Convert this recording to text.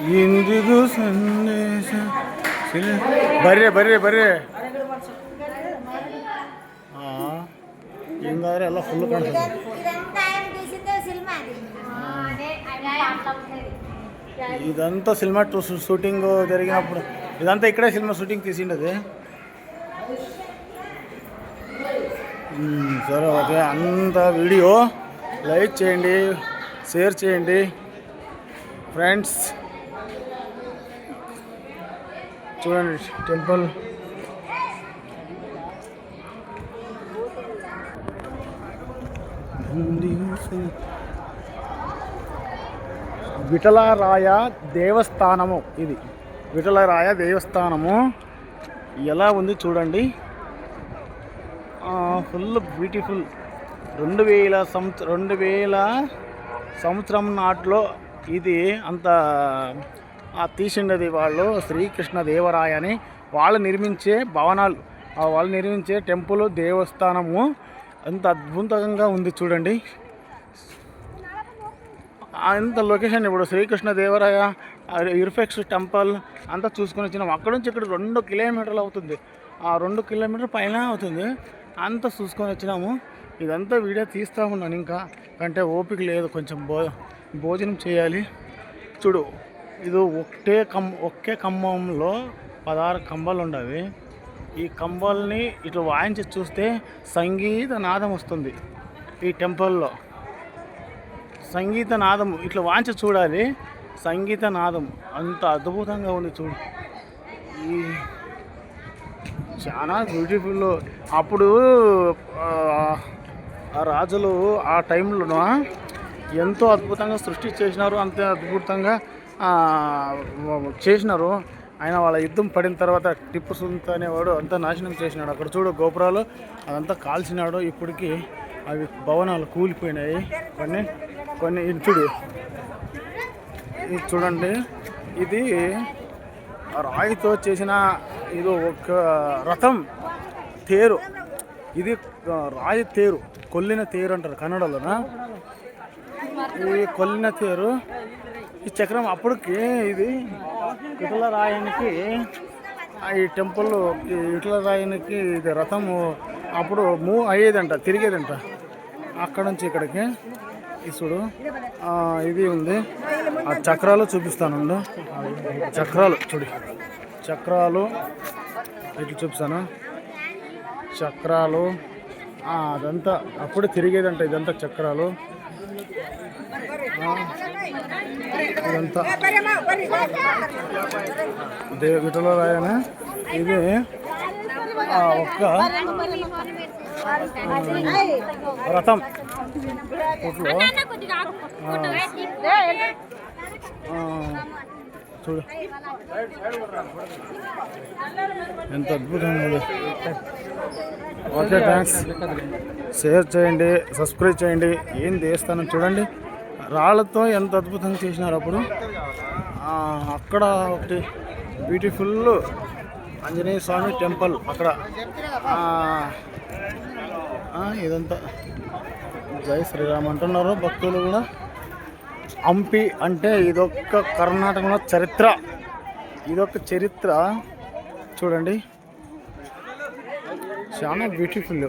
ఇందుకు సందేశం ಬರ್ರೆ ಬರ್ರೆ ಬರ್ರೆ ఏం కాదు ಎಲ್ಲ ఫుల్ కాన్సెప్ట్ ఇదంతా సినిమా షూటింగ్ జరిగినప్పుడు ఇదంతా ఇక్కడే సినిమా షూటింగ్ తీసిండది. సరే ఓకే, అంత వీడియో లైక్ చేయండి, షేర్ చేయండి ఫ్రెండ్స్. చూడండి టెంపుల్ విఠలరాయ దేవస్థానము. ఇది విఠలరాయ దేవస్థానము ఎలా ఉంది చూడండి. Full beautiful. 2000 సంవత్సరం నాటిలో ఇది అంత తీసిండది వాళ్ళు శ్రీకృష్ణ దేవరాయ అని. వాళ్ళు నిర్మించే భవనాలు, వాళ్ళు నిర్మించే టెంపుల్ దేవస్థానము అంత అద్భుతంగా ఉంది చూడండి. అంత లొకేషన్ ఇప్పుడు శ్రీకృష్ణ దేవరాయ ఇర్ఫెక్స్ టెంపుల్ అంతా చూసుకొని వచ్చినాం. అక్కడ నుంచి ఇక్కడ 2 కిలోమీటర్లు అవుతుంది, 2 కిలోమీటర్ పైన అవుతుంది. అంతా చూసుకొని వచ్చినాము. ఇదంతా వీడియో తీస్తూ ఉన్నాను, ఇంకా అంటే ఓపిక లేదు, కొంచెం భోజనం చేయాలి. చూడు, ఇది ఒకే కంబంలో 16 కంబాలు ఉండవి. ఈ కంబాలని ఇట్లా వాయించి చూస్తే సంగీత నాదం వస్తుంది. ఈ టెంపుల్లో సంగీత నాదం ఇట్లా వాయించి చూడాలి, సంగీత నాదం అంత అద్భుతంగా ఉంది చూడు. ఈ చాలా బ్యూటిఫుల్. అప్పుడు ఆ రాజులు ఆ టైంలో ఎంతో అద్భుతంగా సృష్టి చేసినారు, అంతే అద్భుతంగా చేసినారు. ఆయన వాళ్ళ యుద్ధం పడిన తర్వాత టిప్పు సుల్తాన్ అనేవాడు అంతా నాశనం చేసినాడు. అక్కడ చూడు గోపురాలు అదంతా కాల్చినాడు. ఇప్పటికీ అవి భవనాలు కూలిపోయినాయి కొన్ని. ఇది చూడు, ఇది చూడండి, ఇది రాయితో చేసిన ఇది ఒక రథం తేరు. ఇది రాయి తేరు, కొల్లిన తేరు అంటారు కన్నడలోనా. ఈ కొల్లిన తేరు, ఈ చక్రం అప్పటికి ఇది విఠలరాయనికి, ఈ టెంపుల్ విఠలరాయనికి ఇది రథము అప్పుడు మూవ్ అయ్యేదంట, తిరిగేదంట అక్కడ నుంచి ఇక్కడికి. చూడు ఇది ఉంది. ఆ చక్రాలు చూపిస్తాను, చక్రాలు చూడు, చక్రాలు ఇట్లా చూపిస్తాను. చక్రాలు అదంతా అప్పుడు తిరిగేదంట, ఇదంతా చక్రాలు. ఇదంతా విఠలరాయన. ఇది ఒక్క రథం చూడు ఎంత అద్భుతంగా ఉంది. Okay thanks. షేర్ చేయండి, సబ్స్క్రైబ్ చేయండి. ఏం దేవస్థానం చూడండి, రాళ్ళతో ఎంత అద్భుతంగా చేసినారు. అప్పుడు అక్కడ ఒకటి బ్యూటిఫుల్ ఆంజనేయ స్వామి టెంపుల్ అక్కడ. ఇదంతా జై శ్రీరామ్ అంటున్నారు భక్తులు కూడా. హంపి అంటే ఇదొక్క కర్ణాటకలో చరిత్ర, ఇదొక చరిత్ర చూడండి, చాలా బ్యూటిఫుల్.